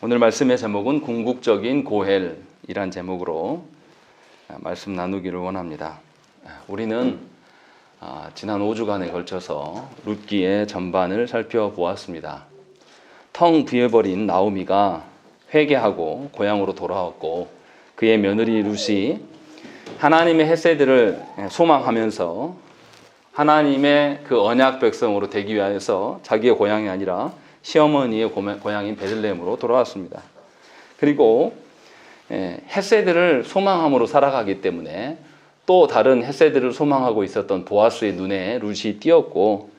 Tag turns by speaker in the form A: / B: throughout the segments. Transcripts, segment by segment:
A: 오늘 말씀의 제목은 궁극적인 고헬이란 제목으로 말씀 나누기를 원합니다. 우리는 지난 5주간에 걸쳐서 룻기의 전반을 살펴보았습니다. 텅 비어버린 나오미가 회개하고 고향으로 돌아왔고, 그의 며느리 룻이 하나님의 헤세드를 소망하면서 하나님의 그 언약 백성으로 되기 위해서 자기의 고향이 아니라 시어머니의 고향인 베들레헴으로 돌아왔습니다. 그리고 헤세드를 소망함으로 살아가기 때문에 또 다른 헤세드를 소망하고 있었던 보아스의 눈에 룻이 띄었고,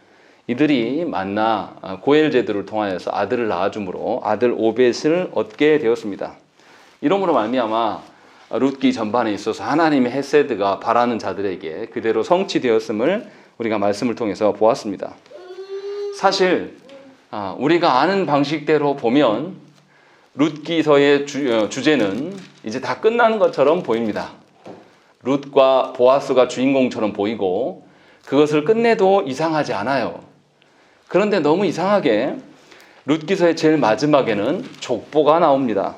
A: 이들이 만나 고엘 제도를 통하여서 아들을 낳아줌으로 아들 오벳을 얻게 되었습니다. 이러므로 말미암아 룻기 전반에 있어서 하나님의 헤세드가 바라는 자들에게 그대로 성취되었음을 우리가 말씀을 통해서 보았습니다. 사실 우리가 아는 방식대로 보면 룻기서의 주제는 이제 다 끝나는 것처럼 보입니다. 룻과 보아스가 주인공처럼 보이고 그것을 끝내도 이상하지 않아요. 그런데 너무 이상하게 룻기서의 제일 마지막에는 족보가 나옵니다.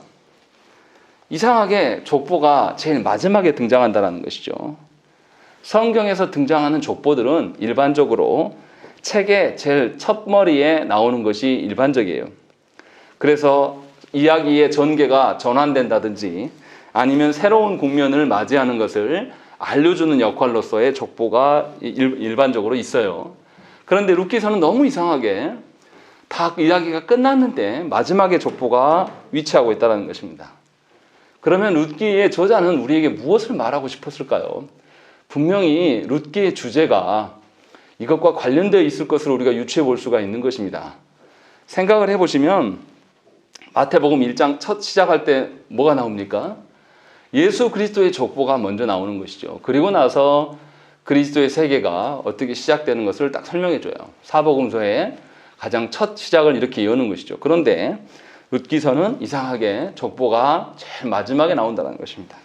A: 이상하게 족보가 제일 마지막에 등장한다는 것이죠. 성경에서 등장하는 족보들은 일반적으로 책의 제일 첫머리에 나오는 것이 일반적이에요. 그래서 이야기의 전개가 전환된다든지 아니면 새로운 국면을 맞이하는 것을 알려주는 역할로서의 족보가 일반적으로 있어요. 그런데 룻기서는 너무 이상하게 다 이야기가 끝났는데 마지막에 족보가 위치하고 있다는 것입니다. 그러면 룻기의 저자는 우리에게 무엇을 말하고 싶었을까요? 분명히 룻기의 주제가 이것과 관련되어 있을 것을 우리가 유추해 볼 수가 있는 것입니다. 생각을 해보시면 마태복음 1장 첫 시작할 때 뭐가 나옵니까? 예수 그리스도의 족보가 먼저 나오는 것이죠. 그리고 나서 그리스도의 세계가 어떻게 시작되는 것을 딱 설명해 줘요. 사복음서의 가장 첫 시작을 이렇게 여는 것이죠. 그런데 룻기서는 이상하게 족보가 제일 마지막에 나온다는 것입니다.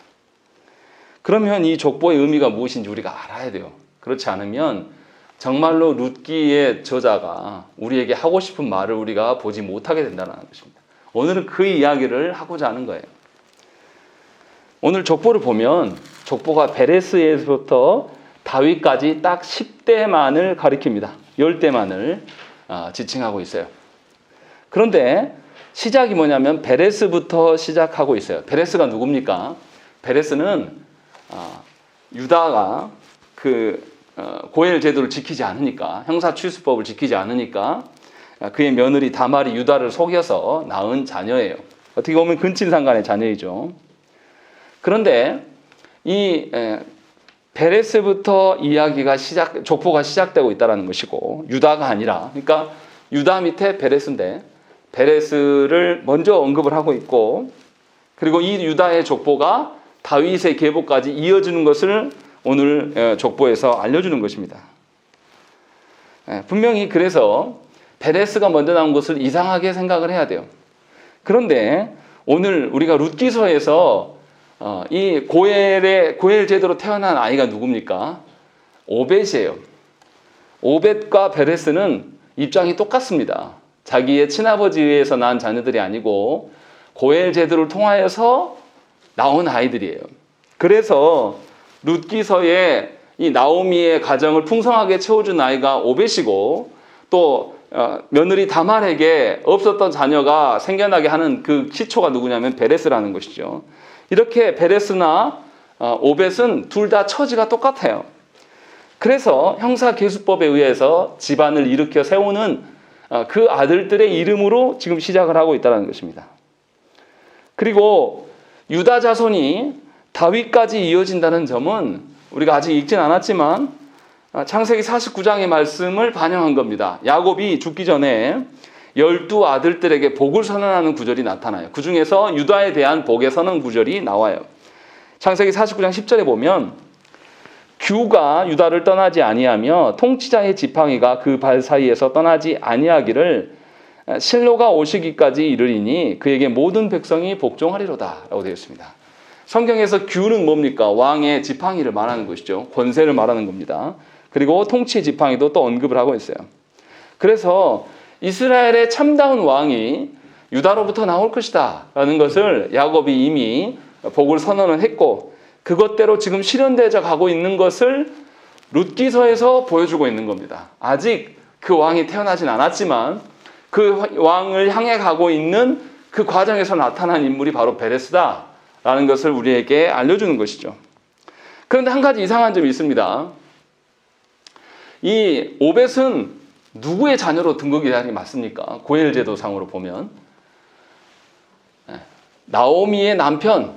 A: 그러면 이 족보의 의미가 무엇인지 우리가 알아야 돼요. 그렇지 않으면 정말로 룻기의 저자가 우리에게 하고 싶은 말을 우리가 보지 못하게 된다는 것입니다. 오늘은 그 이야기를 하고자 하는 거예요. 오늘 족보를 보면 족보가 베레스에서부터 다윗까지 딱 10대만을 가리킵니다. 10대만을 지칭하고 있어요. 그런데 시작이 뭐냐면 베레스부터 시작하고 있어요. 베레스가 누굽니까? 베레스는 유다가 고엘 제도를 지키지 않으니까, 형사취수법을 지키지 않으니까 그의 며느리 다말이 유다를 속여서 낳은 자녀예요. 어떻게 보면 근친상간의 자녀이죠. 그런데 이 베레스부터 족보가 시작되고 있다는 것이고, 유다가 아니라, 그러니까 유다 밑에 베레스인데 베레스를 먼저 언급을 하고 있고, 그리고 이 유다의 족보가 다윗의 계보까지 이어지는 것을 오늘 족보에서 알려주는 것입니다. 분명히 그래서 베레스가 먼저 나온 것을 이상하게 생각을 해야 돼요. 그런데 오늘 우리가 룻기서에서 이 고엘 제도로 태어난 아이가 누굽니까? 오벳이에요. 오벳과 베레스는 입장이 똑같습니다. 자기의 친아버지에 의해서 낳은 자녀들이 아니고 고엘 제도를 통하여서 나온 아이들이에요. 그래서 룻기서의 이 나오미의 가정을 풍성하게 채워준 아이가 오벳이고, 또 며느리 다말에게 없었던 자녀가 생겨나게 하는 그 시초가 누구냐면 베레스라는 것이죠. 이렇게 베레스나 오벳은 둘 다 처지가 똑같아요. 그래서 형사계수법에 의해서 집안을 일으켜 세우는 그 아들들의 이름으로 지금 시작을 하고 있다는 것입니다. 그리고 유다 자손이 다윗까지 이어진다는 점은 우리가 아직 읽진 않았지만 창세기 49장의 말씀을 반영한 겁니다. 야곱이 죽기 전에 12 아들들에게 복을 선언하는 구절이 나타나요. 그 중에서 유다에 대한 복의 선언 구절이 나와요. 창세기 49장 10절에 보면 규가 유다를 떠나지 아니하며 통치자의 지팡이가 그 발 사이에서 떠나지 아니하기를 실로가 오시기까지 이르리니 그에게 모든 백성이 복종하리로다 라고 되어 있습니다. 성경에서 규는 뭡니까? 왕의 지팡이를 말하는 것이죠. 권세를 말하는 겁니다. 그리고 통치 지팡이도 또 언급을 하고 있어요. 그래서 이스라엘의 참다운 왕이 유다로부터 나올 것이다 라는 것을 야곱이 이미 복을 선언을 했고, 그것대로 지금 실현되어 가고 있는 것을 룻기서에서 보여주고 있는 겁니다. 아직 그 왕이 태어나진 않았지만 그 왕을 향해 가고 있는 그 과정에서 나타난 인물이 바로 베레스다라는 것을 우리에게 알려주는 것이죠. 그런데 한 가지 이상한 점이 있습니다. 이 오벳은 누구의 자녀로 등극이 되는 게 맞습니까? 고엘 제도상으로 보면 나오미의 남편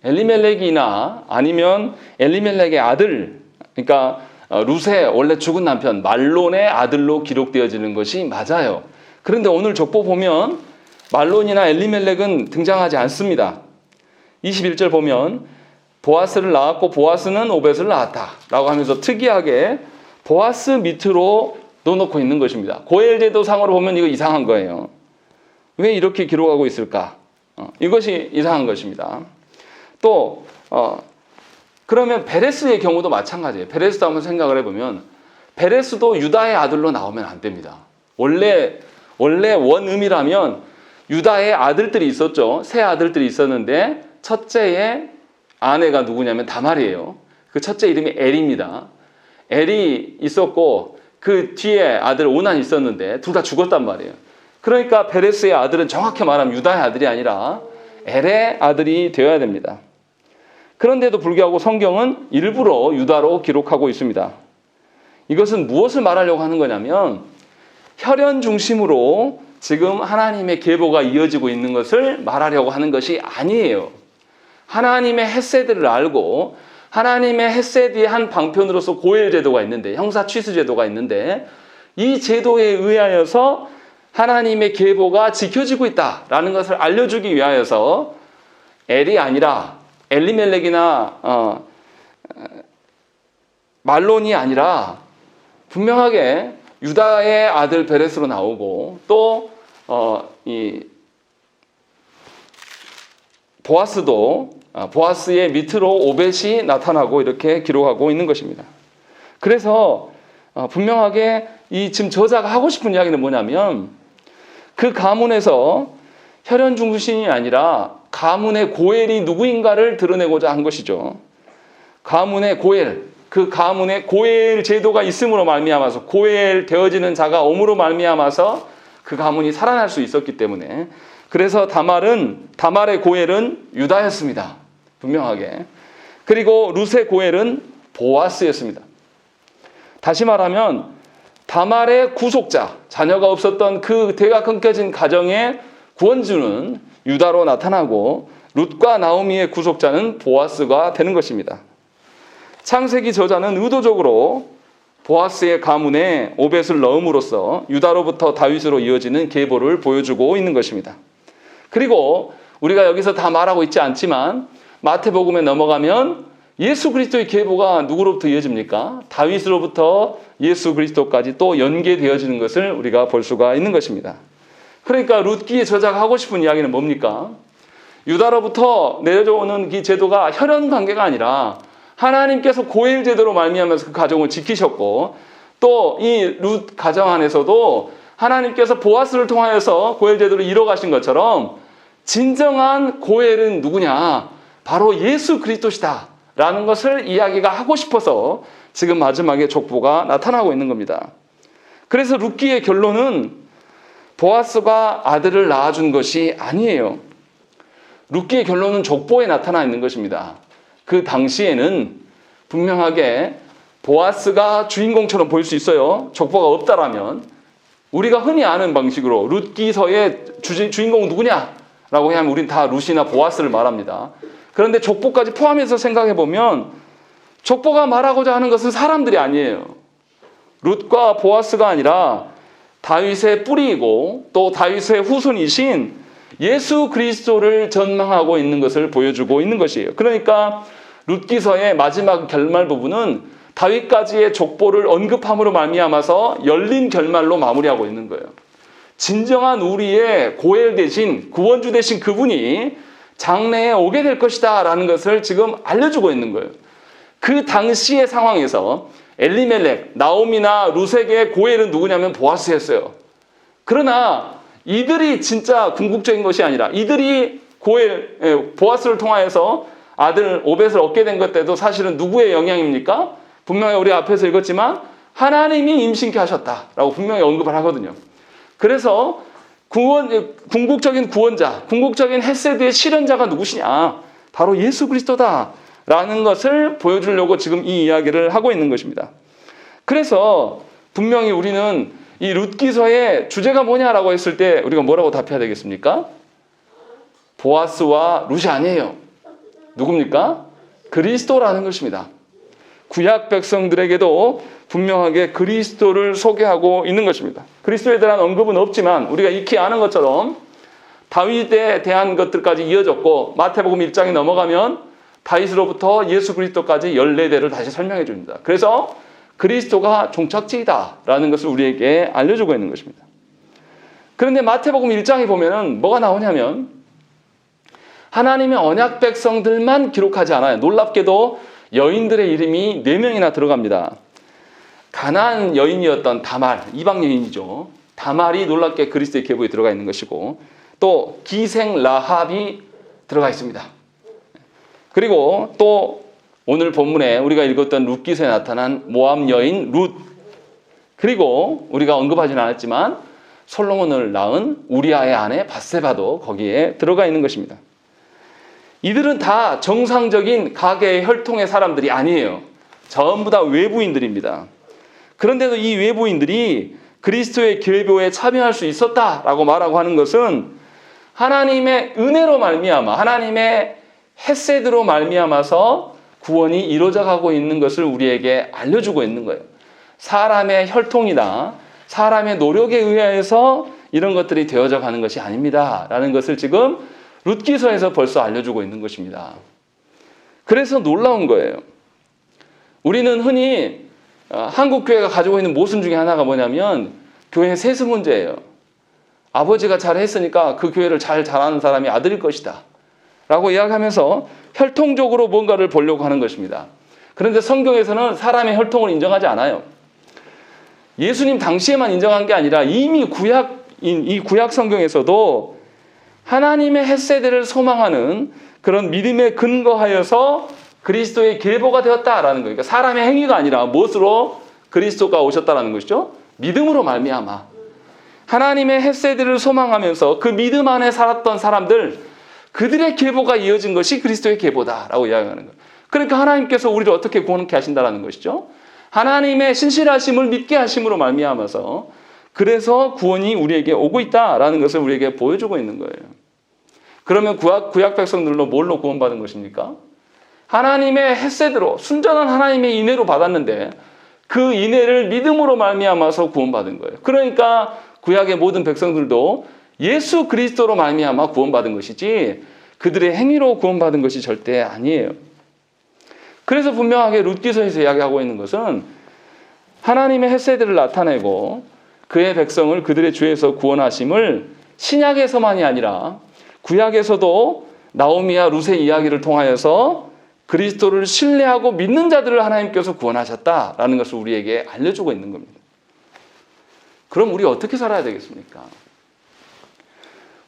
A: 엘리멜렉이나 아니면 엘리멜렉의 아들, 그러니까 룻의 원래 죽은 남편 말론의 아들로 기록되어지는 것이 맞아요. 그런데 오늘 족보 보면 말론이나 엘리멜렉은 등장하지 않습니다. 21절 보면 보아스를 낳았고 보아스는 오벳을 낳았다 라고 하면서 특이하게 보아스 밑으로 넣어놓고 있는 것입니다. 고엘 제도상으로 보면 이거 이상한 거예요. 왜 이렇게 기록하고 있을까? 이것이 이상한 것입니다. 또 그러면 베레스의 경우도 마찬가지예요. 베레스도 한번 생각을 해보면 베레스도 유다의 아들로 나오면 안 됩니다. 원래 원음이라면 유다의 아들들이 있었죠. 세 아들들이 있었는데 첫째의 아내가 누구냐면 다말이에요. 그 첫째 이름이 엘입니다. 엘이 있었고 그 뒤에 아들 오난이 있었는데 둘 다 죽었단 말이에요. 그러니까 베레스의 아들은 정확히 말하면 유다의 아들이 아니라 엘의 아들이 되어야 됩니다. 그런데도 불구하고 성경은 일부러 유다로 기록하고 있습니다. 이것은 무엇을 말하려고 하는 거냐면 혈연 중심으로 지금 하나님의 계보가 이어지고 있는 것을 말하려고 하는 것이 아니에요. 하나님의 헷세드를 알고 하나님의 헷세드의 한 방편으로서 고엘 제도가 있는데, 형사 취수 제도가 있는데, 이 제도에 의하여서 하나님의 계보가 지켜지고 있다라는 것을 알려주기 위하여서 엘이 아니라 엘리멜렉이나 말론이 아니라 분명하게 유다의 아들 베레스로 나오고 또 이 보아스도 보아스의 밑으로 오벳이 나타나고 이렇게 기록하고 있는 것입니다. 그래서 분명하게 이 지금 저자가 하고 싶은 이야기는 뭐냐면 그 가문에서 혈연 중심이 아니라 가문의 고엘이 누구인가를 드러내고자 한 것이죠. 가문의 고엘, 그 가문의 고엘 제도가 있음으로 말미암아서 고엘 되어지는 자가 옴으로 말미암아서 그 가문이 살아날 수 있었기 때문에, 그래서 다말의 고엘은 유다였습니다. 분명하게. 그리고 룻의 고엘은 보아스였습니다. 다시 말하면 다말의 구속자, 자녀가 없었던 그 대가 끊겨진 가정의 구원주는 유다로 나타나고 룻과 나오미의 구속자는 보아스가 되는 것입니다. 창세기 저자는 의도적으로 보아스의 가문에 오벳을 넣음으로써 유다로부터 다윗으로 이어지는 계보를 보여주고 있는 것입니다. 그리고 우리가 여기서 다 말하고 있지 않지만 마태복음에 넘어가면 예수 그리스도의 계보가 누구로부터 이어집니까? 다윗으로부터 예수 그리스도까지 또 연계되어지는 것을 우리가 볼 수가 있는 것입니다. 그러니까 룻기의 저자가 하고 싶은 이야기는 뭡니까? 유다로부터 내려오는 이 제도가 혈연 관계가 아니라 하나님께서 고엘 제도로 말미암아서 그 가정을 지키셨고, 또 이 룻 가정 안에서도 하나님께서 보아스를 통하여서 고엘 제도를 이뤄가신 것처럼 진정한 고엘은 누구냐? 바로 예수 그리스도시다 라는 것을 이야기가 하고 싶어서 지금 마지막에 족보가 나타나고 있는 겁니다. 그래서 룻기의 결론은 보아스가 아들을 낳아준 것이 아니에요. 룻기의 결론은 족보에 나타나 있는 것입니다. 그 당시에는 분명하게 보아스가 주인공처럼 보일 수 있어요. 족보가 없다라면. 우리가 흔히 아는 방식으로 룻기서의 주인공은 누구냐라고 하면 우린 다 룻이나 보아스를 말합니다. 그런데 족보까지 포함해서 생각해보면 족보가 말하고자 하는 것은 사람들이 아니에요. 룻과 보아스가 아니라 다윗의 뿌리이고 또 다윗의 후손이신 예수 그리스도를 전망하고 있는 것을 보여주고 있는 것이에요. 그러니까 룻기서의 마지막 결말 부분은 다윗까지의 족보를 언급함으로 말미암아서 열린 결말로 마무리하고 있는 거예요. 진정한 우리의 고엘 대신 구원주 대신 그분이 장래에 오게 될 것이다 라는 것을 지금 알려주고 있는 거예요. 그 당시의 상황에서 엘리멜렉, 나오미나 룻에게 고엘은 누구냐면 보아스였어요. 그러나 이들이 진짜 궁극적인 것이 아니라 이들이 보아스를 통하여서 아들 오벳을 얻게 된 것 때도 사실은 누구의 영향입니까? 분명히 우리 앞에서 읽었지만 하나님이 임신케 하셨다라고 분명히 언급을 하거든요. 그래서 궁극적인 구원자, 궁극적인 헤세드의 실현자가 누구시냐? 바로 예수 그리스도다라는 것을 보여주려고 지금 이 이야기를 하고 있는 것입니다. 그래서 분명히 우리는 이 룻기서의 주제가 뭐냐라고 했을 때 우리가 뭐라고 답해야 되겠습니까? 보아스와 룻이 아니에요. 누굽니까? 그리스도라는 것입니다. 구약 백성들에게도 분명하게 그리스도를 소개하고 있는 것입니다. 그리스도에 대한 언급은 없지만 우리가 익히 아는 것처럼 다윗에 대한 것들까지 이어졌고 마태복음 1장에 넘어가면 다윗으로부터 예수 그리스도까지 14대를 다시 설명해 줍니다. 그래서 그리스도가 종착지이다라는 것을 우리에게 알려주고 있는 것입니다. 그런데 마태복음 1장에 보면은 뭐가 나오냐면 하나님의 언약 백성들만 기록하지 않아요. 놀랍게도 여인들의 이름이 4명이나 들어갑니다. 가나안 여인이었던 다말, 이방 여인이죠. 다말이 놀랍게 그리스도의 계보에 들어가 있는 것이고 또 기생 라합이 들어가 있습니다. 그리고 또 오늘 본문에 우리가 읽었던 룻기서에 나타난 모압 여인 룻, 그리고 우리가 언급하지는 않았지만 솔로몬을 낳은 우리아의 아내 밧세바도 거기에 들어가 있는 것입니다. 이들은 다 정상적인 가계의 혈통의 사람들이 아니에요. 전부 다 외부인들입니다. 그런데도 이 외부인들이 그리스도의 계보에 참여할 수 있었다라고 말하고 하는 것은 하나님의 은혜로 말미암아, 하나님의 헤세드로 말미암아서 구원이 이루어져 가고 있는 것을 우리에게 알려주고 있는 거예요. 사람의 혈통이나 사람의 노력에 의해서 이런 것들이 되어져 가는 것이 아닙니다 라는 것을 지금 룻기서에서 벌써 알려주고 있는 것입니다. 그래서 놀라운 거예요. 우리는 흔히 한국 교회가 가지고 있는 모순 중에 하나가 뭐냐면 교회 세습 문제예요. 아버지가 잘했으니까 그 교회를 잘하는 사람이 아들일 것이다 라고 이야기하면서 혈통적으로 뭔가를 보려고 하는 것입니다. 그런데 성경에서는 사람의 혈통을 인정하지 않아요. 예수님 당시에만 인정한 게 아니라 이미 이 구약 성경에서도 하나님의 헤세드를 소망하는 그런 믿음에 근거하여서 그리스도의 계보가 되었다라는 거예요. 그러니까 사람의 행위가 아니라 무엇으로 그리스도가 오셨다라는 것이죠? 믿음으로 말미암아 하나님의 헤세드를 소망하면서 그 믿음 안에 살았던 사람들, 그들의 계보가 이어진 것이 그리스도의 계보다라고 이야기하는 거예요. 그러니까 하나님께서 우리를 어떻게 구원케 하신다라는 것이죠? 하나님의 신실하심을 믿게 하심으로 말미암아서 그래서 구원이 우리에게 오고 있다라는 것을 우리에게 보여주고 있는 거예요. 그러면 구약 백성들로 뭘로 구원받은 것입니까? 하나님의 헤세드로, 순전한 하나님의 인애로 받았는데 그 인애를 믿음으로 말미암아서 구원받은 거예요. 그러니까 구약의 모든 백성들도 예수 그리스도로 말미암아 구원받은 것이지 그들의 행위로 구원받은 것이 절대 아니에요. 그래서 분명하게 룻기서에서 이야기하고 있는 것은 하나님의 헤세드를 나타내고 그의 백성을 그들의 죄에서 구원하심을 신약에서만이 아니라 구약에서도 나오미와 룻의 이야기를 통하여서 그리스도를 신뢰하고 믿는 자들을 하나님께서 구원하셨다라는 것을 우리에게 알려주고 있는 겁니다. 그럼 우리 어떻게 살아야 되겠습니까?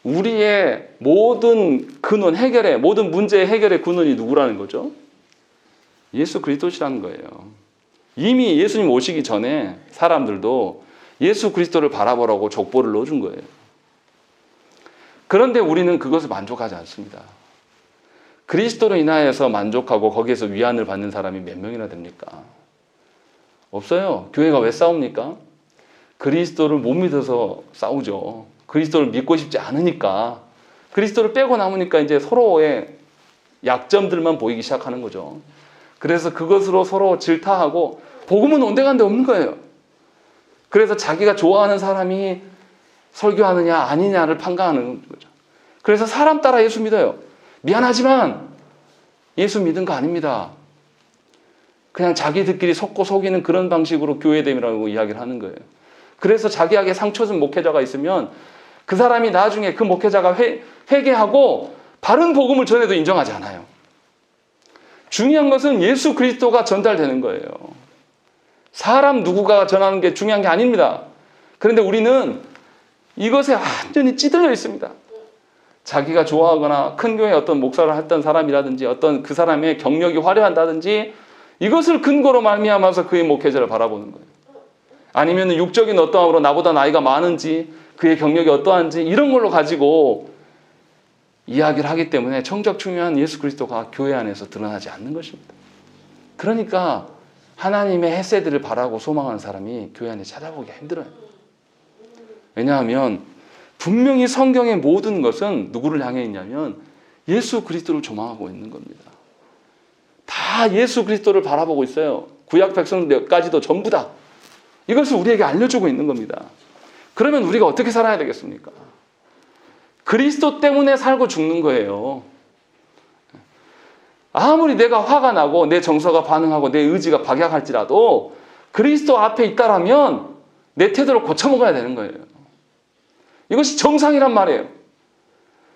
A: 우리의 모든 근원 해결의, 모든 문제의 해결의 근원이 누구라는 거죠? 예수 그리스도시라는 거예요. 이미 예수님 오시기 전에 사람들도 예수 그리스도를 바라보라고 족보를 넣어준 거예요. 그런데 우리는 그것을 만족하지 않습니다. 그리스도로 인하여서 만족하고 거기에서 위안을 받는 사람이 몇 명이나 됩니까? 없어요. 교회가 왜 싸웁니까? 그리스도를 못 믿어서 싸우죠. 그리스도를 믿고 싶지 않으니까. 그리스도를 빼고 남으니까 이제 서로의 약점들만 보이기 시작하는 거죠. 그래서 그것으로 서로 질타하고 복음은 온데간데 없는 거예요. 그래서 자기가 좋아하는 사람이 설교하느냐 아니냐를 판가하는 거죠. 그래서 사람 따라 예수 믿어요. 미안하지만 예수 믿은 거 아닙니다. 그냥 자기들끼리 속고 속이는 그런 방식으로 교회됨이라고 이야기를 하는 거예요. 그래서 자기에게 상처 준 목회자가 있으면 그 사람이 나중에 그 목회자가 회개하고 바른 복음을 전해도 인정하지 않아요. 중요한 것은 예수 그리스도가 전달되는 거예요. 사람 누구가 전하는 게 중요한 게 아닙니다. 그런데 우리는 이것에 완전히 찌들려 있습니다. 자기가 좋아하거나 큰 교회 어떤 목사를 했던 사람이라든지 어떤 그 사람의 경력이 화려한다든지 이것을 근거로 말미암아서 그의 목회자를 바라보는 거예요. 아니면 육적인 어떠함으로 나보다 나이가 많은지 그의 경력이 어떠한지 이런 걸로 가지고 이야기를 하기 때문에 정작 중요한 예수 그리스도가 교회 안에서 드러나지 않는 것입니다. 그러니까 하나님의 헤세드를 바라고 소망하는 사람이 교회 안에 찾아보기가 힘들어요. 왜냐하면 분명히 성경의 모든 것은 누구를 향해 있냐면 예수 그리스도를 조망하고 있는 겁니다. 다 예수 그리스도를 바라보고 있어요. 구약 백성까지도 전부 다. 이것을 우리에게 알려주고 있는 겁니다. 그러면 우리가 어떻게 살아야 되겠습니까? 그리스도 때문에 살고 죽는 거예요. 아무리 내가 화가 나고 내 정서가 반응하고 내 의지가 박약할지라도 그리스도 앞에 있다라면 내 태도를 고쳐먹어야 되는 거예요. 이것이 정상이란 말이에요.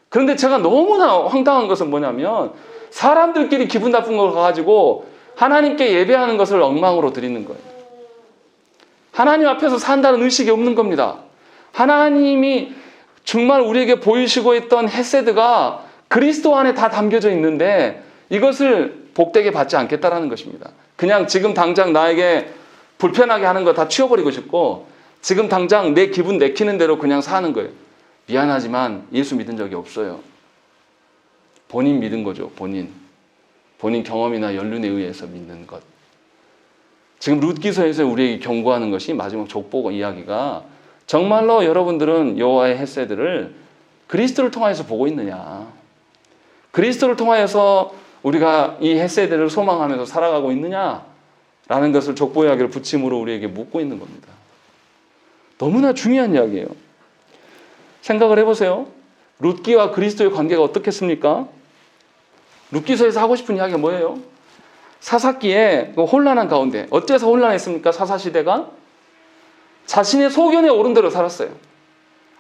A: 그런데 제가 너무나 황당한 것은 뭐냐면 사람들끼리 기분 나쁜 걸 가지고 하나님께 예배하는 것을 엉망으로 드리는 거예요. 하나님 앞에서 산다는 의식이 없는 겁니다. 하나님이 정말 우리에게 보이시고 있던 헤세드가 그리스도 안에 다 담겨져 있는데 이것을 복되게 받지 않겠다라는 것입니다. 그냥 지금 당장 나에게 불편하게 하는 거 다 치워버리고 싶고 지금 당장 내 기분 내키는 대로 그냥 사는 거예요. 미안하지만 예수 믿은 적이 없어요. 본인 믿은 거죠. 본인 경험이나 연륜에 의해서 믿는 것. 지금 룻기서에서 우리에게 경고하는 것이 마지막 족보 이야기가 정말로 여러분들은 여호와의 헤세드를 그리스도를 통하여서 보고 있느냐. 그리스도를 통하여서 우리가 이 헤세드를 소망하면서 살아가고 있느냐라는 것을 족보 이야기를 붙임으로 우리에게 묻고 있는 겁니다. 너무나 중요한 이야기예요. 생각을 해보세요. 룻기와 그리스도의 관계가 어떻겠습니까? 룻기서에서 하고 싶은 이야기가 뭐예요? 사사기에 혼란한 가운데 어째서 혼란했습니까? 사사시대가 자신의 소견에 오른 대로 살았어요.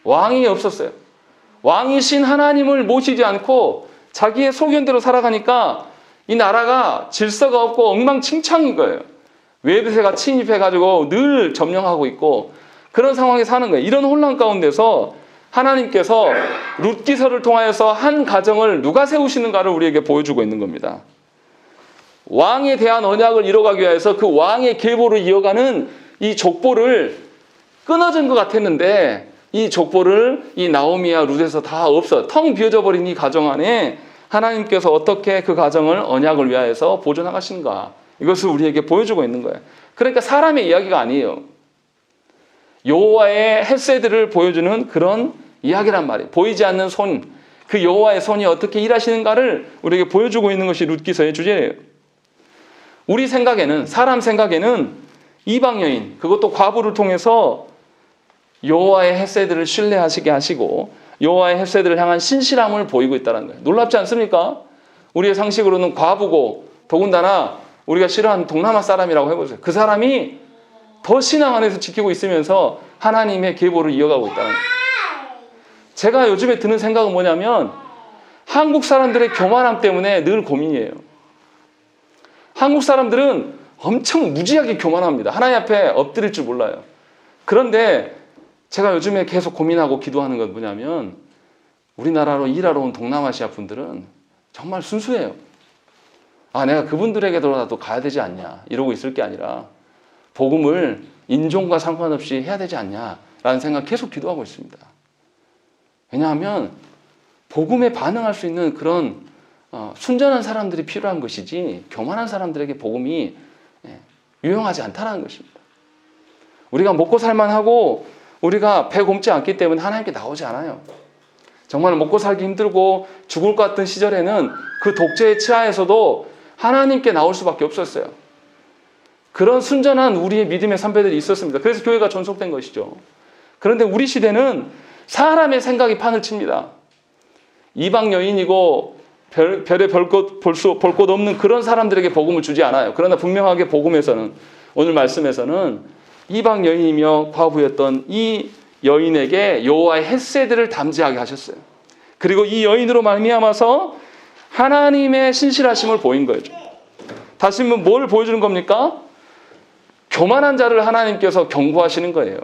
A: 왕이 없었어요. 왕이신 하나님을 모시지 않고 자기의 소견대로 살아가니까 이 나라가 질서가 없고 엉망진창인 거예요. 외부세가 침입해가지고 늘 점령하고 있고 그런 상황에 사는 거예요. 이런 혼란 가운데서 하나님께서 룻기서를 통하여서 한 가정을 누가 세우시는가를 우리에게 보여주고 있는 겁니다. 왕에 대한 언약을 이뤄가기 위해서 그 왕의 계보를 이어가는 이 족보를 끊어진 것 같았는데 이 족보를 이 나오미와 룻에서 다 없어 텅 비어져 버린 이 가정 안에 하나님께서 어떻게 그 가정을 언약을 위하여서 보존하시는가 이것을 우리에게 보여주고 있는 거예요. 그러니까 사람의 이야기가 아니에요. 여호와의 헤세드를 보여주는 그런 이야기란 말이에요. 보이지 않는 손, 그 여호와의 손이 어떻게 일하시는가를 우리에게 보여주고 있는 것이 룻기서의 주제예요. 우리 생각에는 사람 생각에는 이방 여인 그것도 과부를 통해서 여호와의 헤세드를 신뢰하시게 하시고 여호와의 헤세드를 향한 신실함을 보이고 있다는 거예요. 놀랍지 않습니까? 우리의 상식으로는 과부고 더군다나 우리가 싫어하는 동남아 사람이라고 해보세요. 그 사람이 더 신앙 안에서 지키고 있으면서 하나님의 계보를 이어가고 있다는 거예요. 제가 요즘에 드는 생각은 뭐냐면 한국 사람들의 교만함 때문에 늘 고민이에요. 한국 사람들은 엄청 무지하게 교만합니다. 하나님 앞에 엎드릴 줄 몰라요. 그런데 제가 요즘에 계속 고민하고 기도하는 건 뭐냐면 우리나라로 일하러 온 동남아시아 분들은 정말 순수해요. 아, 내가 그분들에게도 가야 되지 않냐 이러고 있을 게 아니라 복음을 인종과 상관없이 해야 되지 않냐라는 생각 계속 기도하고 있습니다. 왜냐하면 복음에 반응할 수 있는 그런 순전한 사람들이 필요한 것이지 교만한 사람들에게 복음이 유용하지 않다는 것입니다. 우리가 먹고 살만하고 우리가 배 굼지 않기 때문에 하나님께 나오지 않아요. 정말 먹고 살기 힘들고 죽을 것 같은 시절에는 그 독재의 치하에서도 하나님께 나올 수밖에 없었어요. 그런 순전한 우리의 믿음의 선배들이 있었습니다. 그래서 교회가 존속된 것이죠. 그런데 우리 시대는 사람의 생각이 판을 칩니다. 이방 여인이고 별에 볼 곳 없는 그런 사람들에게 복음을 주지 않아요. 그러나 분명하게 복음에서는 오늘 말씀에서는 이방 여인이며 과부였던 이 여인에게 여호와의 헤세드를 담지하게 하셨어요. 그리고 이 여인으로 말미암아서 하나님의 신실하심을 보인 거죠. 다시 한번 뭘 보여주는 겁니까? 교만한 자를 하나님께서 경고하시는 거예요.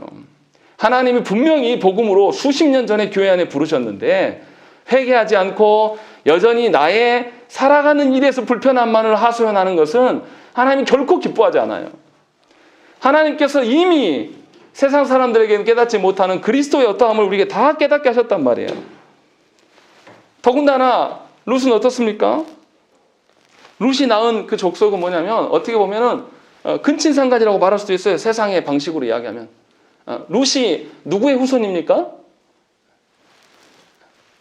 A: 하나님이 분명히 복음으로 수십 년 전에 교회 안에 부르셨는데 회개하지 않고 여전히 나의 살아가는 일에서 불편함만을 하소연하는 것은 하나님이 결코 기뻐하지 않아요. 하나님께서 이미 세상 사람들에게는 깨닫지 못하는 그리스도의 어떠함을 우리에게 다 깨닫게 하셨단 말이에요. 더군다나 룻은 어떻습니까? 룻이 낳은 그 족속은 뭐냐면 어떻게 보면은 근친상간이라고 말할 수도 있어요. 세상의 방식으로 이야기하면. 룻이 누구의 후손입니까?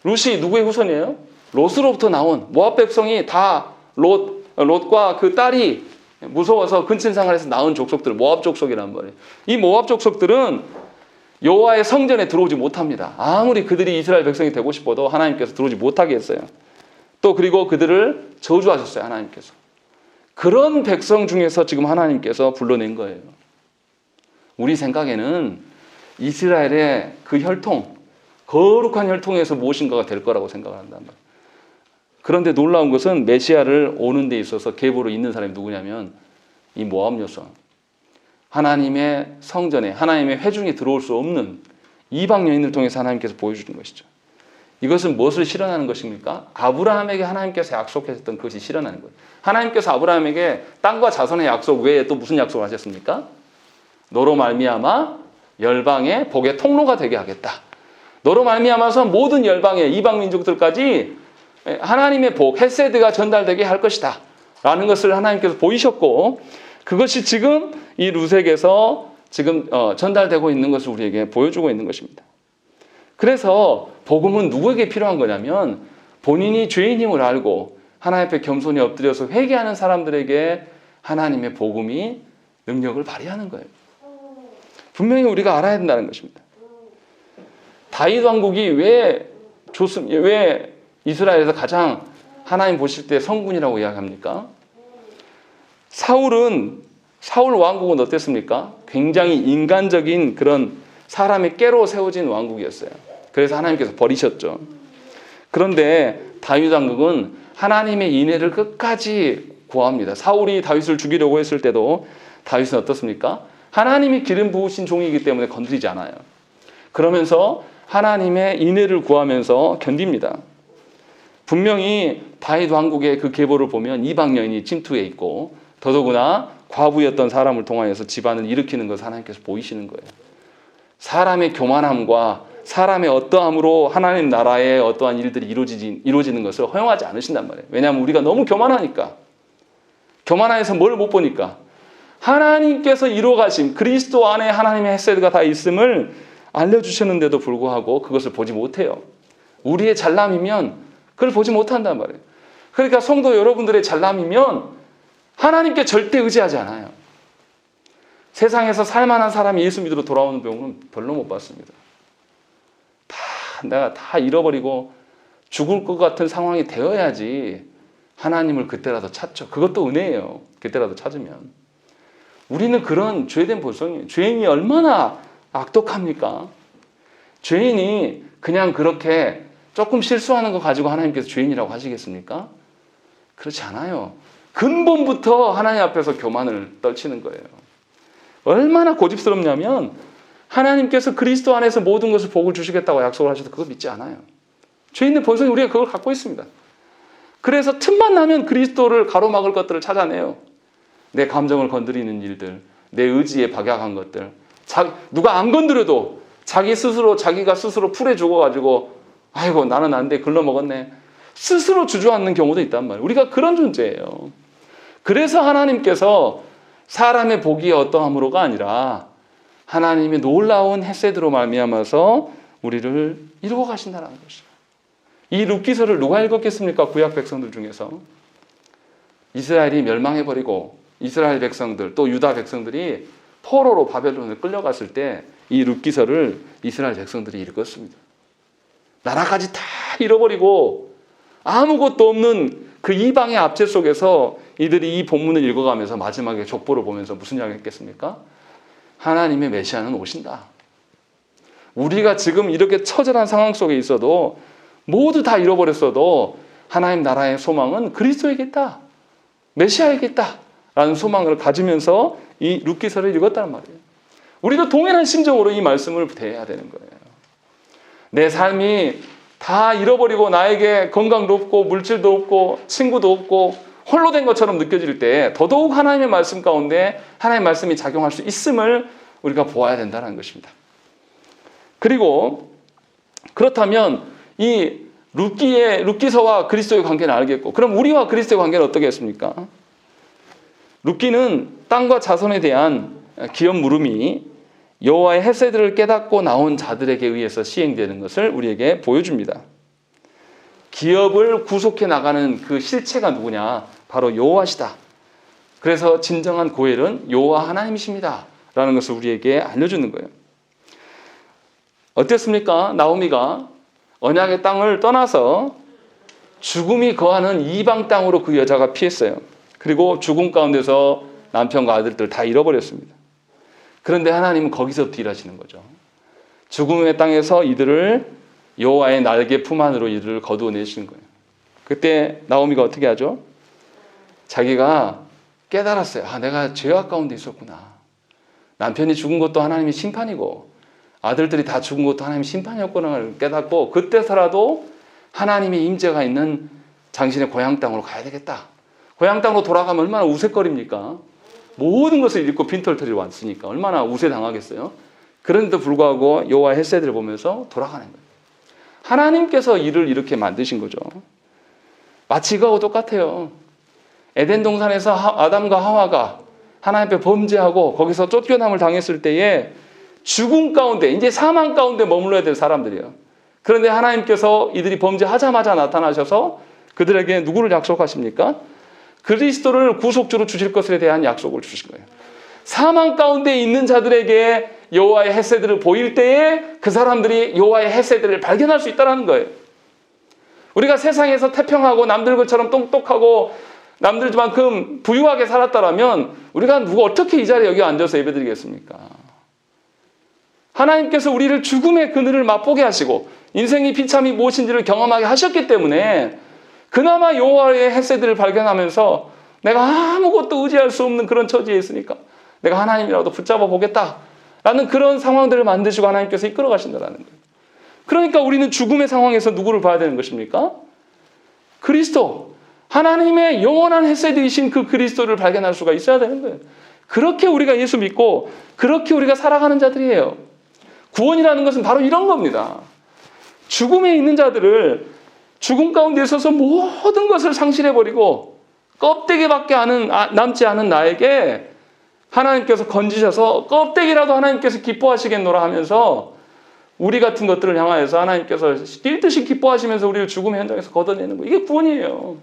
A: 룻이 누구의 후손이에요? 롯으로부터 나온 모압 백성이 다 롯과 그 딸이 무서워서 근친상간에서 낳은 족속들, 모압 족속이란 말이에요. 이 모압 족속들은 여호와의 성전에 들어오지 못합니다. 아무리 그들이 이스라엘 백성이 되고 싶어도 하나님께서 들어오지 못하게 했어요. 또 그리고 그들을 저주하셨어요. 하나님께서. 그런 백성 중에서 지금 하나님께서 불러낸 거예요. 우리 생각에는 이스라엘의 그 혈통, 거룩한 혈통에서 무엇인가가 될 거라고 생각을 한단 말이에요. 그런데 놀라운 것은 메시아를 오는 데 있어서 계보로 있는 사람이 누구냐면 이 모압 여성. 하나님의 성전에, 하나님의 회중에 들어올 수 없는 이방 여인을 통해서 하나님께서 보여주는 것이죠. 이것은 무엇을 실현하는 것입니까? 아브라함에게 하나님께서 약속하셨던 그것이 실현하는 거예요. 하나님께서 아브라함에게 땅과 자손의 약속 외에 또 무슨 약속을 하셨습니까? 너로 말미암아 열방의 복의 통로가 되게 하겠다. 너로 말미암아서 모든 열방의 이방 민족들까지 하나님의 복, 헤세드가 전달되게 할 것이다. 라는 것을 하나님께서 보이셨고 그것이 지금 이 룻에게서 지금 전달되고 있는 것을 우리에게 보여주고 있는 것입니다. 그래서 복음은 누구에게 필요한 거냐면 본인이 죄인임을 알고 하나님 앞에 겸손히 엎드려서 회개하는 사람들에게 하나님의 복음이 능력을 발휘하는 거예요. 분명히 우리가 알아야 된다는 것입니다. 다윗 왕국이 왜 이스라엘에서 가장 하나님 보실 때 성군이라고 이야기합니까? 사울 왕국은 어땠습니까? 굉장히 인간적인 그런 사람의 깨로 세워진 왕국이었어요. 그래서 하나님께서 버리셨죠. 그런데 다윗 왕국은 하나님의 인애를 끝까지 구합니다. 사울이 다윗을 죽이려고 했을 때도 다윗은 어떻습니까? 하나님이 기름 부으신 종이기 때문에 건드리지 않아요. 그러면서 하나님의 인애를 구하면서 견딥니다. 분명히 다윗 왕국의 그 계보를 보면 이방 여인이 침투해 있고 더더구나 과부였던 사람을 통하여서 집안을 일으키는 것을 하나님께서 보이시는 거예요. 사람의 교만함과 사람의 어떠함으로 하나님 나라의 어떠한 일들이 이루어지는 것을 허용하지 않으신단 말이에요. 왜냐하면 우리가 너무 교만하니까. 교만해서 뭘 못 보니까. 하나님께서 이루어가신 그리스도 안에 하나님의 헤세드가 다 있음을 알려주셨는데도 불구하고 그것을 보지 못해요. 우리의 잘남이면 그걸 보지 못한단 말이에요. 그러니까 성도 여러분들의 잘남이면 하나님께 절대 의지하지 않아요. 세상에서 살만한 사람이 예수 믿으러 돌아오는 경우는 별로 못 봤습니다. 내가 다 잃어버리고 죽을 것 같은 상황이 되어야지 하나님을 그때라도 찾죠. 그것도 은혜예요. 그때라도 찾으면. 우리는 그런 죄된 본성이에요. 죄인이 얼마나 악독합니까? 죄인이 그냥 그렇게 조금 실수하는 거 가지고 하나님께서 죄인이라고 하시겠습니까? 그렇지 않아요. 근본부터 하나님 앞에서 교만을 떨치는 거예요. 얼마나 고집스럽냐면 하나님께서 그리스도 안에서 모든 것을 복을 주시겠다고 약속을 하셔도 그거 믿지 않아요. 죄인의 본성이 우리가 그걸 갖고 있습니다. 그래서 틈만 나면 그리스도를 가로막을 것들을 찾아내요. 내 감정을 건드리는 일들, 내 의지에 박약한 것들, 누가 안 건드려도 자기가 스스로 풀에 죽어가지고 아이고 나는 안 돼 글러먹었네 스스로 주저앉는 경우도 있단 말이에요. 우리가 그런 존재예요. 그래서 하나님께서 사람의 복이 어떠함으로가 아니라 하나님의 놀라운 헤세드로 말미암아서 우리를 이루어 가신다는 것이죠. 이 룻기서를 누가 읽었겠습니까? 구약 백성들 중에서. 이스라엘이 멸망해버리고 이스라엘 백성들 또 유다 백성들이 포로로 바벨론을 끌려갔을 때 이 룻기서를 이스라엘 백성들이 읽었습니다. 나라까지 다 잃어버리고 아무것도 없는 그 이방의 압제 속에서 이들이 이 본문을 읽어가면서 마지막에 족보를 보면서 무슨 이야기 했겠습니까? 하나님의 메시아는 오신다. 우리가 지금 이렇게 처절한 상황 속에 있어도 모두 다 잃어버렸어도 하나님 나라의 소망은 그리스도에게 있다. 메시아에게 있다. 라는 소망을 가지면서 이 룻기서를 읽었단 말이에요. 우리도 동일한 심정으로 이 말씀을 대해야 되는 거예요. 내 삶이 다 잃어버리고 나에게 건강도 없고 물질도 없고 친구도 없고 홀로 된 것처럼 느껴질 때 더더욱 하나님의 말씀 가운데 하나님의 말씀이 작용할 수 있음을 우리가 보아야 된다는 것입니다. 그리고 그렇다면 이 룻기서와 그리스도의 관계는 알겠고, 그럼 우리와 그리스도의 관계는 어떻게 했습니까? 룻기는 땅과 자손에 대한 기업 물음이 여호와의 헤세드를 깨닫고 나온 자들에게 의해서 시행되는 것을 우리에게 보여줍니다. 기업을 구속해 나가는 그 실체가 누구냐? 바로 여호와시다. 그래서 진정한 고엘은 여호와 하나님이십니다 라는 것을 우리에게 알려주는 거예요. 어땠습니까? 나오미가 언약의 땅을 떠나서 죽음이 거하는 이방 땅으로 그 여자가 피했어요. 그리고 죽음 가운데서 남편과 아들들 다 잃어버렸습니다. 그런데 하나님은 거기서부터 일하시는 거죠. 죽음의 땅에서 이들을 여호와의 날개 품 안으로 이들을 거두어내시는 거예요. 그때 나오미가 어떻게 하죠? 자기가 깨달았어요. 내가 죄악 가운데 있었구나. 남편이 죽은 것도 하나님의 심판이고 아들들이 다 죽은 것도 하나님의 심판이었구나를 깨닫고 그때서라도 하나님의 임재가 있는 당신의 고향 땅으로 가야 되겠다. 고향 땅으로 돌아가면 얼마나 우색거립니까? 모든 것을 잃고 빈털터리로 왔으니까 얼마나 우세당하겠어요? 그런데도 불구하고 여호와의 헤세드를 보면서 돌아가는 거예요. 하나님께서 이를 이렇게 만드신 거죠. 마치 이거하고 똑같아요. 에덴 동산에서 아담과 하와가 하나님 앞에 범죄하고 거기서 쫓겨남을 당했을 때에 죽음 가운데, 이제 사망 가운데 머물러야 될 사람들이에요. 그런데 하나님께서 이들이 범죄하자마자 나타나셔서 그들에게 누구를 약속하십니까? 그리스도를 구속주로 주실 것에 대한 약속을 주신 거예요. 사망 가운데 있는 자들에게 여호와의 헤세드를 보일 때에 그 사람들이 여호와의 헤세드를 발견할 수 있다는 거예요. 우리가 세상에서 태평하고 남들 것처럼 똑똑하고 남들만큼 부유하게 살았다라면 우리가 누구 어떻게 이 자리에 여기 앉아서 예배드리겠습니까? 하나님께서 우리를 죽음의 그늘을 맛보게 하시고 인생의 비참이 무엇인지를 경험하게 하셨기 때문에 그나마 여호와의 헤세드를 발견하면서 내가 아무것도 의지할 수 없는 그런 처지에 있으니까 내가 하나님이라도 붙잡아 보겠다라는 그런 상황들을 만드시고 하나님께서 이끌어 가신다는 거예요. 그러니까 우리는 죽음의 상황에서 누구를 봐야 되는 것입니까? 그리스도, 하나님의 영원한 헤세드이신 그 그리스도를 발견할 수가 있어야 되는 거예요. 그렇게 우리가 예수 믿고 그렇게 우리가 살아가는 자들이에요. 구원이라는 것은 바로 이런 겁니다. 죽음에 있는 자들을 죽음 가운데 있어서 모든 것을 상실해버리고 껍데기밖에 남지 않은 나에게 하나님께서 건지셔서 껍데기라도 하나님께서 기뻐하시겠노라 하면서 우리 같은 것들을 향하여서 하나님께서 뛸 듯이 기뻐하시면서 우리를 죽음의 현장에서 걷어내는 거, 이게 구원이에요.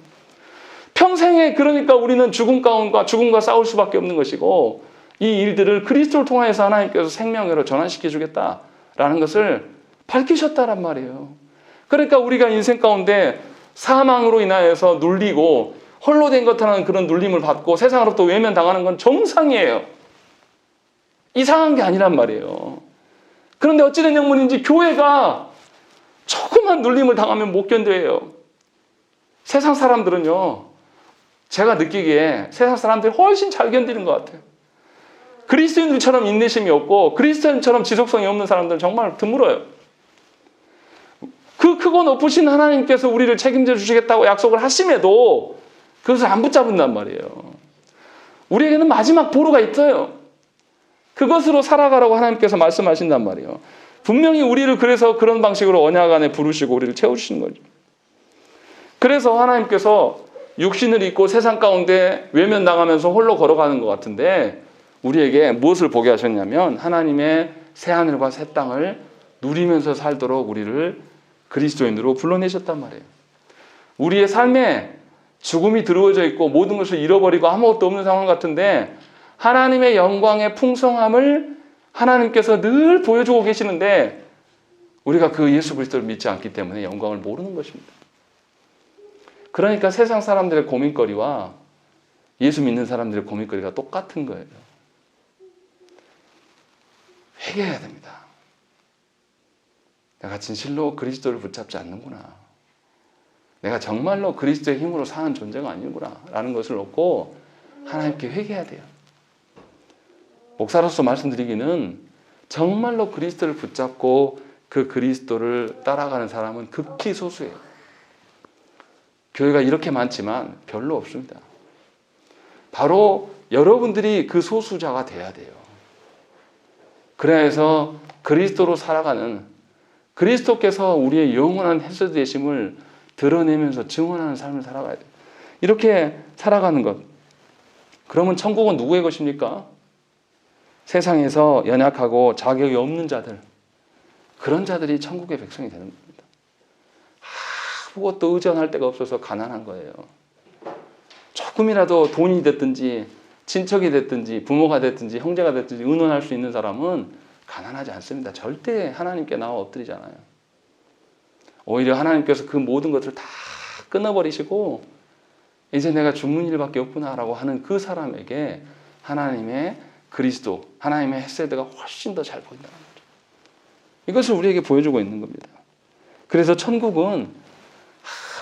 A: 평생에 그러니까 우리는 죽음과 싸울 수밖에 없는 것이고 이 일들을 그리스도를 통하여서 하나님께서 생명으로 전환시켜 주겠다라는 것을 밝히셨다란 말이에요. 그러니까 우리가 인생 가운데 사망으로 인하여서 눌리고 홀로 된 것하는 그런 눌림을 받고 세상으로부터 외면당하는 건 정상이에요. 이상한 게 아니란 말이에요. 그런데 어찌된 영문인지 교회가 조그만 눌림을 당하면 못 견뎌해요. 세상 사람들은요, 제가 느끼기에 세상 사람들이 훨씬 잘 견디는 것 같아요. 그리스도인들처럼 인내심이 없고 그리스도인처럼 지속성이 없는 사람들은 정말 드물어요. 그 크고 높으신 하나님께서 우리를 책임져 주시겠다고 약속을 하심에도 그것을 안 붙잡는단 말이에요. 우리에게는 마지막 보루가 있어요. 그것으로 살아가라고 하나님께서 말씀하신단 말이에요. 분명히 우리를 그래서 그런 방식으로 언약 안에 부르시고 우리를 채우시는 거죠. 그래서 하나님께서 육신을 입고 세상 가운데 외면당하면서 홀로 걸어가는 것 같은데 우리에게 무엇을 보게 하셨냐면 하나님의 새하늘과 새 땅을 누리면서 살도록 우리를 그리스도인으로 불러내셨단 말이에요. 우리의 삶에 죽음이 드루어져 있고 모든 것을 잃어버리고 아무것도 없는 상황 같은데 하나님의 영광의 풍성함을 하나님께서 늘 보여주고 계시는데 우리가 그 예수 그리스도를 믿지 않기 때문에 영광을 모르는 것입니다. 그러니까 세상 사람들의 고민거리와 예수 믿는 사람들의 고민거리가 똑같은 거예요. 회개해야 됩니다. 내가 진실로 그리스도를 붙잡지 않는구나. 내가 정말로 그리스도의 힘으로 사는 존재가 아니구나 라는 것을 놓고 하나님께 회개해야 돼요. 목사로서 말씀드리기는 정말로 그리스도를 붙잡고 그 그리스도를 따라가는 사람은 극히 소수예요. 교회가 이렇게 많지만 별로 없습니다. 바로 여러분들이 그 소수자가 돼야 돼요. 그래서 그리스도로 살아가는, 그리스도께서 우리의 영원한 해서 되심을 드러내면서 증언하는 삶을 살아가야 돼요. 이렇게 살아가는 것. 그러면 천국은 누구의 것입니까? 세상에서 연약하고 자격이 없는 자들, 그런 자들이 천국의 백성이 되는 겁니다. 아무것도 의존할 데가 없어서 가난한 거예요. 조금이라도 돈이 됐든지 친척이 됐든지 부모가 됐든지 형제가 됐든지 의논할 수 있는 사람은 가난하지 않습니다. 절대 하나님께 나와 엎드리잖아요. 오히려 하나님께서 그 모든 것을 다 끊어버리시고 이제 내가 죽는 일밖에 없구나라고 하는 그 사람에게 하나님의 그리스도, 하나님의 헷세드가 훨씬 더 잘 보인다는 거죠. 이것을 우리에게 보여주고 있는 겁니다. 그래서 천국은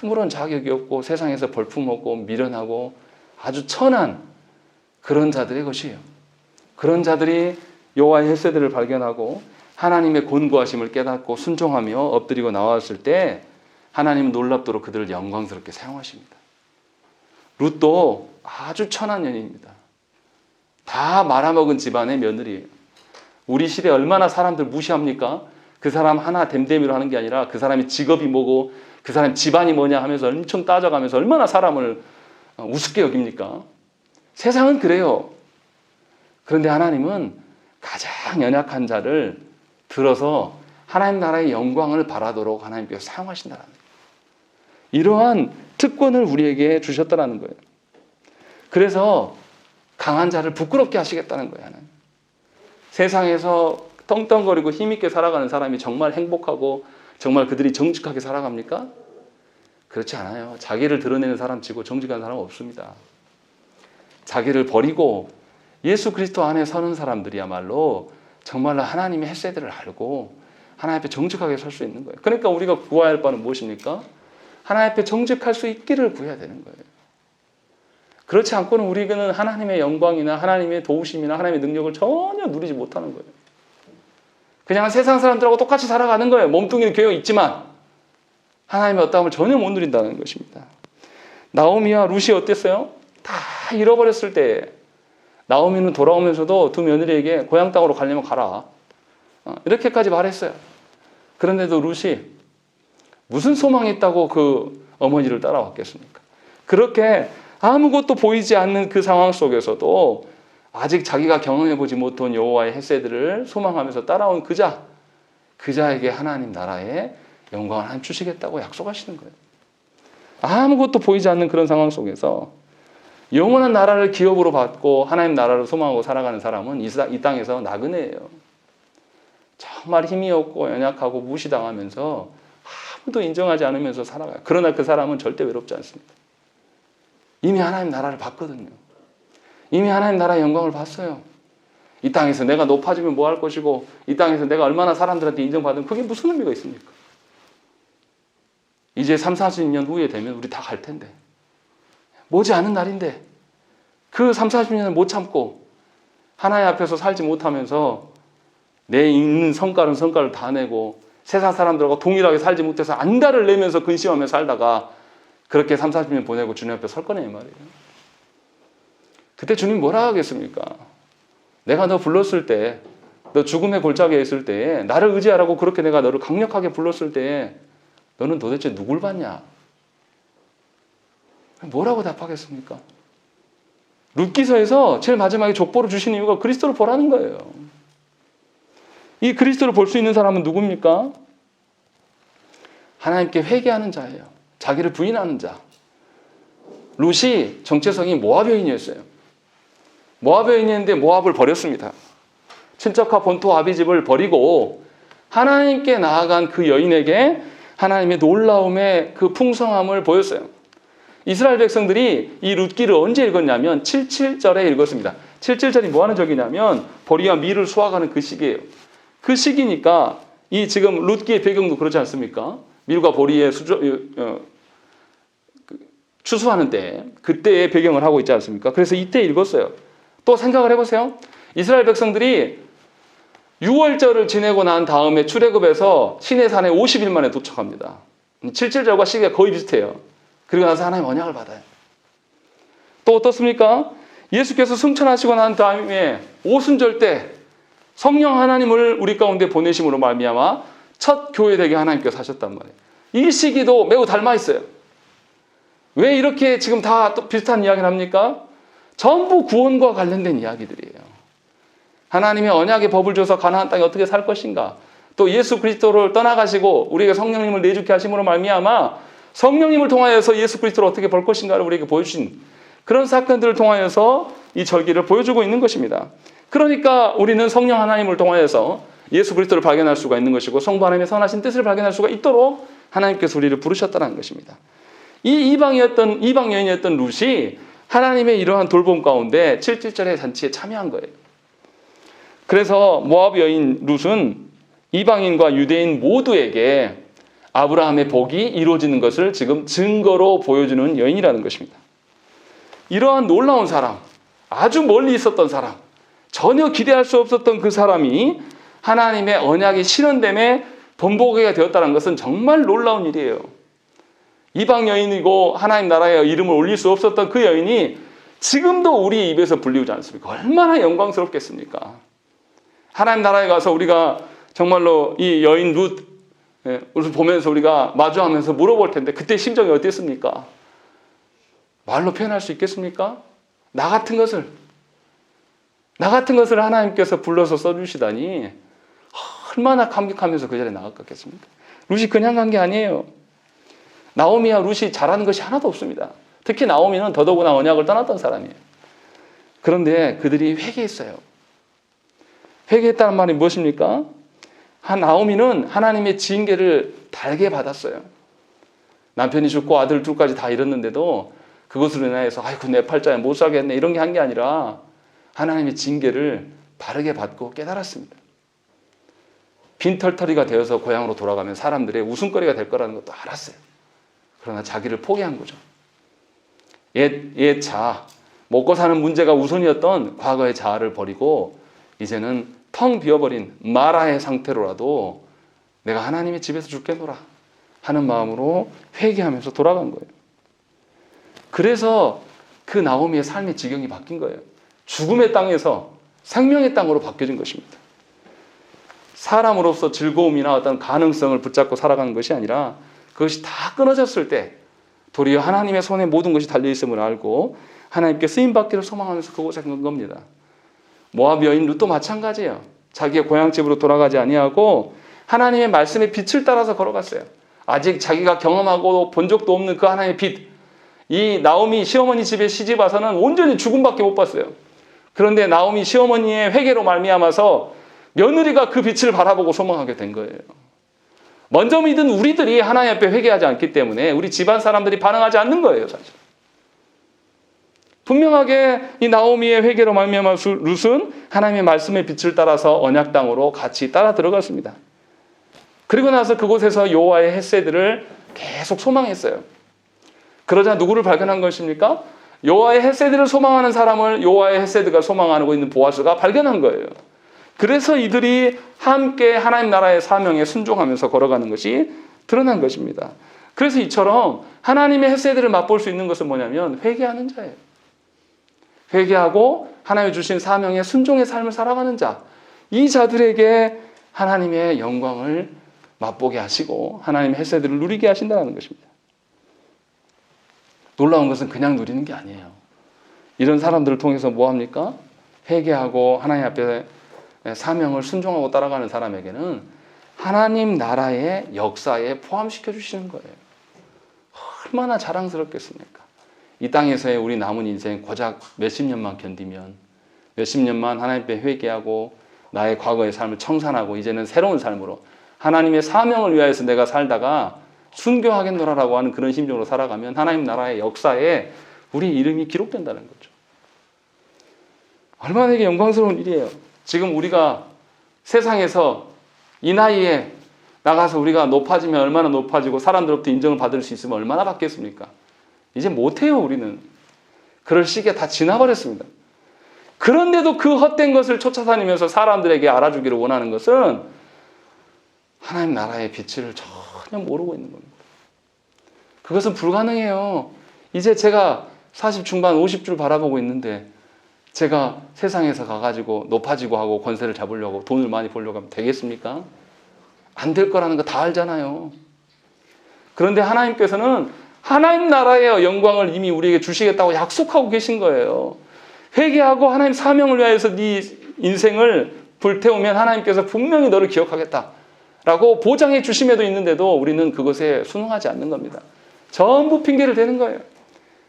A: 아무런 자격이 없고 세상에서 벌품없고 미련하고 아주 천한 그런 자들의 것이에요. 그런 자들이 여호와의 헷세드를 발견하고 하나님의 권고하심을 깨닫고 순종하며 엎드리고 나왔을 때 하나님은 놀랍도록 그들을 영광스럽게 사용하십니다. 룻도 아주 천한 여인입니다. 다 말아먹은 집안의 며느리예요. 우리 시대에 얼마나 사람들 무시합니까? 그 사람 하나 댐댐이로 하는 게 아니라 그 사람의 직업이 뭐고 그 사람 집안이 뭐냐 하면서 엄청 따져가면서 얼마나 사람을 우습게 여깁니까? 세상은 그래요. 그런데 하나님은 가장 연약한 자를 들어서 하나님 나라의 영광을 바라도록 하나님께서 사용하신다는 거예요. 이러한 특권을 우리에게 주셨다는 거예요. 그래서 강한 자를 부끄럽게 하시겠다는 거예요. 하나님. 세상에서 떵떵거리고 힘있게 살아가는 사람이 정말 행복하고 정말 그들이 정직하게 살아갑니까? 그렇지 않아요. 자기를 드러내는 사람 치고 정직한 사람은 없습니다. 자기를 버리고 예수 그리스도 안에 서는 사람들이야말로 정말로 하나님의 헷세드를 알고 하나님 앞에 정직하게 설 수 있는 거예요. 그러니까 우리가 구해야 할 바는 무엇입니까? 하나님 앞에 정직할 수 있기를 구해야 되는 거예요. 그렇지 않고는 우리는 하나님의 영광이나 하나님의 도우심이나 하나님의 능력을 전혀 누리지 못하는 거예요. 그냥 세상 사람들하고 똑같이 살아가는 거예요. 몸뚱이는 교회가 있지만 하나님의 어떠함을 전혀 못 누린다는 것입니다. 나오미와 룻이 어땠어요? 다 잃어버렸을 때 나오미는 돌아오면서도 두 며느리에게 고향 땅으로 가려면 가라. 이렇게까지 말했어요. 그런데도 룻이 무슨 소망이 있다고 그 어머니를 따라왔겠습니까? 그렇게 아무것도 보이지 않는 그 상황 속에서도 아직 자기가 경험해보지 못한 여호와의 헷세드를 소망하면서 따라온 그자에게 하나님 나라의 영광을 하나님 주시겠다고 약속하시는 거예요. 아무것도 보이지 않는 그런 상황 속에서 영원한 나라를 기업으로 받고 하나님 나라를 소망하고 살아가는 사람은 이 땅에서 나그네예요. 정말 힘이 없고 연약하고 무시당하면서 아무도 인정하지 않으면서 살아가요. 그러나 그 사람은 절대 외롭지 않습니다. 이미 하나님 나라를 봤거든요. 이미 하나님 나라의 영광을 봤어요. 이 땅에서 내가 높아지면 뭐 할 것이고 이 땅에서 내가 얼마나 사람들한테 인정받으면 그게 무슨 의미가 있습니까? 이제 30-40년 후에 되면 우리 다 갈 텐데 머지않은 날인데 그 30-40년을 못 참고 하나님 앞에서 살지 못하면서 내 있는 성과를 다 내고 세상 사람들하고 동일하게 살지 못해서 안달을 내면서 근심하며 살다가 그렇게 30-40년 보내고 주님 앞에 설 거네 이 말이에요. 그때 주님 뭐라 하겠습니까? 내가 너 불렀을 때, 너 죽음의 골짜기에 있을 때에 나를 의지하라고 그렇게 내가 너를 강력하게 불렀을 때에 너는 도대체 누굴 봤냐? 뭐라고 답하겠습니까? 룻기서에서 제일 마지막에 족보를 주신 이유가 그리스도를 보라는 거예요. 이 그리스도를 볼 수 있는 사람은 누굽니까? 하나님께 회개하는 자예요. 자기를 부인하는 자. 룻이 정체성이 모압 여인이었어요. 모압 여인이었는데 모압을 버렸습니다. 친척과 본토 아비집을 버리고 하나님께 나아간 그 여인에게 하나님의 놀라움의 그 풍성함을 보였어요. 이스라엘 백성들이 이 룻기를 언제 읽었냐면 77절에 읽었습니다. 77절이 뭐 하는 절이냐면 보리와 밀을 수확하는 그 시기예요. 그 시기니까 이 지금 룻기의 배경도 그렇지 않습니까? 밀과 보리의 추수하는 때 그때의 배경을 하고 있지 않습니까? 그래서 이때 읽었어요. 또 생각을 해보세요. 이스라엘 백성들이 6월절을 지내고 난 다음에 출애굽에서 시내산에 50일 만에 도착합니다. 7.7절과 시기가 거의 비슷해요. 그리고 나서 하나님 언약을 받아요. 또 어떻습니까? 예수께서 승천하시고 난 다음에 오순절 때 성령 하나님을 우리 가운데 보내심으로 말미암아 첫 교회되게 하나님께서 하셨단 말이에요. 이 시기도 매우 닮아 있어요. 왜 이렇게 지금 다 또 비슷한 이야기를 합니까? 전부 구원과 관련된 이야기들이에요. 하나님의 언약의 법을 줘서 가나안 땅에 어떻게 살 것인가, 또 예수 그리스도를 떠나가시고 우리에게 성령님을 내주게 하심으로 말미암아 성령님을 통하여서 예수 그리스도를 어떻게 볼 것인가를 우리에게 보여주신 그런 사건들을 통하여서 이 절기를 보여주고 있는 것입니다. 그러니까 우리는 성령 하나님을 통하여서 예수 그리스도를 발견할 수가 있는 것이고 성부 하나님의 선하신 뜻을 발견할 수가 있도록 하나님께서 우리를 부르셨다는 것입니다. 이 이방 여인이었던 룻이 하나님의 이러한 돌봄 가운데 7.7절의 잔치에 참여한 거예요. 그래서 모압 여인 룻은 이방인과 유대인 모두에게 아브라함의 복이 이루어지는 것을 지금 증거로 보여주는 여인이라는 것입니다. 이러한 놀라운 사람, 아주 멀리 있었던 사람, 전혀 기대할 수 없었던 그 사람이 하나님의 언약이 실현됨에 본보기가 되었다는 것은 정말 놀라운 일이에요. 이방 여인이고 하나님 나라에 이름을 올릴 수 없었던 그 여인이 지금도 우리 입에서 불리우지 않습니까? 얼마나 영광스럽겠습니까? 하나님 나라에 가서 우리가 정말로 이 여인 룻을 보면서 우리가 마주하면서 물어볼 텐데 그때 심정이 어땠습니까? 말로 표현할 수 있겠습니까? 나 같은 것을 하나님께서 불러서 써주시다니 얼마나 감격하면서 그 자리에 나갔겠습니까? 룻이 그냥 간 게 아니에요. 나오미와 룻이 잘하는 것이 하나도 없습니다. 특히 나오미는 더더구나 언약을 떠났던 사람이에요. 그런데 그들이 회개했어요. 회개했다는 말이 무엇입니까? 나오미는 하나님의 징계를 달게 받았어요. 남편이 죽고 아들 둘까지 다 잃었는데도 그것으로 인하여서 아이고 내 팔자에 못 살겠네 이런 게 한 게 아니라 하나님의 징계를 바르게 받고 깨달았습니다. 빈털터리가 되어서 고향으로 돌아가면 사람들의 웃음거리가 될 거라는 것도 알았어요. 그러나 자기를 포기한 거죠. 옛 자아, 먹고 사는 문제가 우선이었던 과거의 자아를 버리고 이제는 텅 비어버린 마라의 상태로라도 내가 하나님의 집에서 죽겠노라 하는 마음으로 회개하면서 돌아간 거예요. 그래서 그 나오미의 삶의 지경이 바뀐 거예요. 죽음의 땅에서 생명의 땅으로 바뀌어진 것입니다. 사람으로서 즐거움이나 어떤 가능성을 붙잡고 살아가는 것이 아니라 그것이 다 끊어졌을 때 도리어 하나님의 손에 모든 것이 달려있음을 알고 하나님께 쓰임받기를 소망하면서 그곳에 간 겁니다. 모압 여인 룻도 마찬가지예요. 자기의 고향집으로 돌아가지 아니하고 하나님의 말씀의 빛을 따라서 걸어갔어요. 아직 자기가 경험하고 본 적도 없는 그 하나님의 빛. 이 나오미 시어머니 집에 시집 와서는 온전히 죽음밖에 못 봤어요. 그런데 나오미 시어머니의 회개로 말미암아서 며느리가 그 빛을 바라보고 소망하게 된 거예요. 먼저 믿은 우리들이 하나님 앞에 회개하지 않기 때문에 우리 집안 사람들이 반응하지 않는 거예요, 사실. 분명하게 이 나오미의 회개로 말미암아 룻은 하나님의 말씀의 빛을 따라서 언약 땅으로 같이 따라 들어갔습니다. 그리고 나서 그곳에서 여호와의 헷세드를 계속 소망했어요. 그러자 누구를 발견한 것입니까? 여호와의 헷세드를 소망하는 사람을 여호와의 헷세드가 소망하고 있는 보아스가 발견한 거예요. 그래서 이들이 함께 하나님 나라의 사명에 순종하면서 걸어가는 것이 드러난 것입니다. 그래서 이처럼 하나님의 헷세드를 맛볼 수 있는 것은 뭐냐면 회개하는 자예요. 회개하고 하나님이 주신 사명에 순종의 삶을 살아가는 자, 이 자들에게 하나님의 영광을 맛보게 하시고 하나님의 헷세드를 누리게 하신다는 것입니다. 놀라운 것은 그냥 누리는 게 아니에요. 이런 사람들을 통해서 뭐합니까? 회개하고 하나님 앞에 사명을 순종하고 따라가는 사람에게는 하나님 나라의 역사에 포함시켜 주시는 거예요. 얼마나 자랑스럽겠습니까? 이 땅에서의 우리 남은 인생 고작 몇십 년만 견디면, 몇십 년만 하나님 앞에 회개하고 나의 과거의 삶을 청산하고 이제는 새로운 삶으로 하나님의 사명을 위하여서 내가 살다가 순교하겠노라라고 하는 그런 심정으로 살아가면 하나님 나라의 역사에 우리 이름이 기록된다는 거죠. 얼마나 이게 영광스러운 일이에요. 지금 우리가 세상에서 이 나이에 나가서 우리가 높아지면 얼마나 높아지고 사람들로부터 인정을 받을 수 있으면 얼마나 받겠습니까? 이제 못해요, 우리는. 그럴 시기가 다 지나버렸습니다. 그런데도 그 헛된 것을 쫓아다니면서 사람들에게 알아주기를 원하는 것은 하나님 나라의 빛을 전혀 모르고 있는 겁니다. 그것은 불가능해요. 이제 제가 40 중반 50줄 바라보고 있는데 제가 세상에서 가가지고 높아지고 하고 권세를 잡으려고 돈을 많이 벌려고 하면 되겠습니까? 안 될 거라는 거 다 알잖아요. 그런데 하나님께서는 하나님 나라의 영광을 이미 우리에게 주시겠다고 약속하고 계신 거예요. 회개하고 하나님 사명을 위하여서 네 인생을 불태우면 하나님께서 분명히 너를 기억하겠다라고 보장해 주심에도 있는데도 우리는 그것에 순응하지 않는 겁니다. 전부 핑계를 대는 거예요.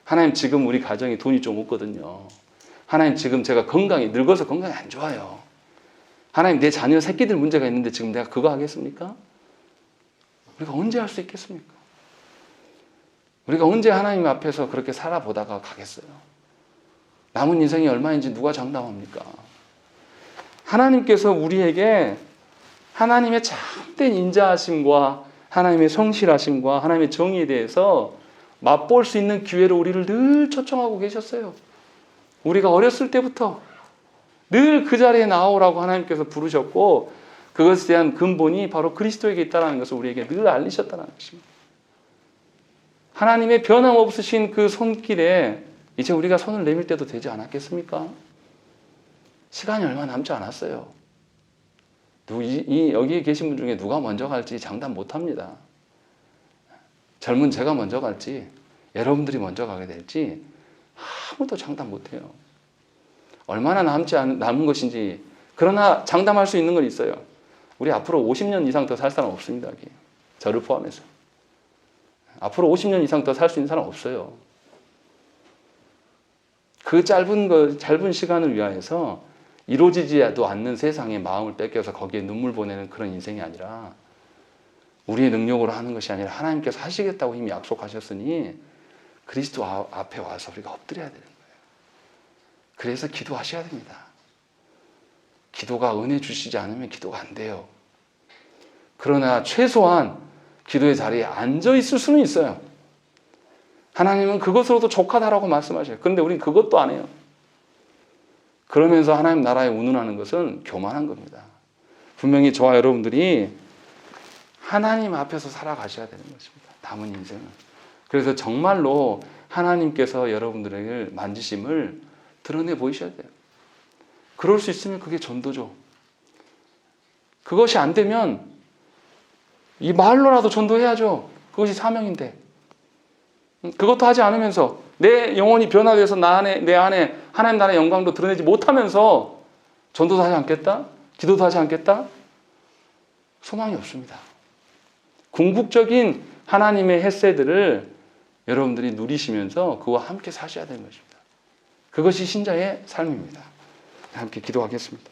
A: 하나님 지금 우리 가정에 돈이 좀 없거든요. 하나님 지금 제가 건강이 늙어서 건강이 안 좋아요. 하나님 내 자녀 새끼들 문제가 있는데 지금 내가 그거 하겠습니까? 우리가 언제 할 수 있겠습니까? 우리가 언제 하나님 앞에서 그렇게 살아보다가 가겠어요? 남은 인생이 얼마인지 누가 장담합니까? 하나님께서 우리에게 하나님의 참된 인자하심과 하나님의 성실하심과 하나님의 정의에 대해서 맛볼 수 있는 기회로 우리를 늘 초청하고 계셨어요. 우리가 어렸을 때부터 늘 그 자리에 나오라고 하나님께서 부르셨고 그것에 대한 근본이 바로 그리스도에게 있다는 것을 우리에게 늘 알리셨다는 것입니다. 하나님의 변함없으신 그 손길에 이제 우리가 손을 내밀 때도 되지 않았겠습니까? 시간이 얼마 남지 않았어요. 여기 계신 분 중에 누가 먼저 갈지 장담 못합니다. 젊은 제가 먼저 갈지 여러분들이 먼저 가게 될지 아무도 장담 못해요. 얼마나 남은 것인지. 그러나 장담할 수 있는 건 있어요. 우리 앞으로 50년 이상 더 살 사람 없습니다. 여기. 저를 포함해서. 앞으로 50년 이상 더 살 수 있는 사람 없어요. 그 짧은 시간을 위하여서 이루어지지도 않는 세상에 마음을 뺏겨서 거기에 눈물 보내는 그런 인생이 아니라 우리의 능력으로 하는 것이 아니라 하나님께서 하시겠다고 이미 약속하셨으니 그리스도 앞에 와서 우리가 엎드려야 되는 거예요. 그래서 기도하셔야 됩니다. 기도가 은혜 주시지 않으면 기도가 안 돼요. 그러나 최소한 기도의 자리에 앉아 있을 수는 있어요. 하나님은 그것으로도 족하다라고 말씀하셔요. 그런데 우리는 그것도 안 해요. 그러면서 하나님 나라에 운운하는 것은 교만한 겁니다. 분명히 저와 여러분들이 하나님 앞에서 살아가셔야 되는 것입니다. 남은 인생은. 그래서 정말로 하나님께서 여러분들에게 만지심을 드러내 보이셔야 돼요. 그럴 수 있으면 그게 전도죠. 그것이 안 되면 이 말로라도 전도해야죠. 그것이 사명인데. 그것도 하지 않으면서 내 영혼이 변화돼서 내 안에 하나님 나라의 영광도 드러내지 못하면서 전도도 하지 않겠다? 기도도 하지 않겠다? 소망이 없습니다. 궁극적인 하나님의 햇새들을 여러분들이 누리시면서 그와 함께 사셔야 되는 것입니다. 그것이 신자의 삶입니다. 함께 기도하겠습니다.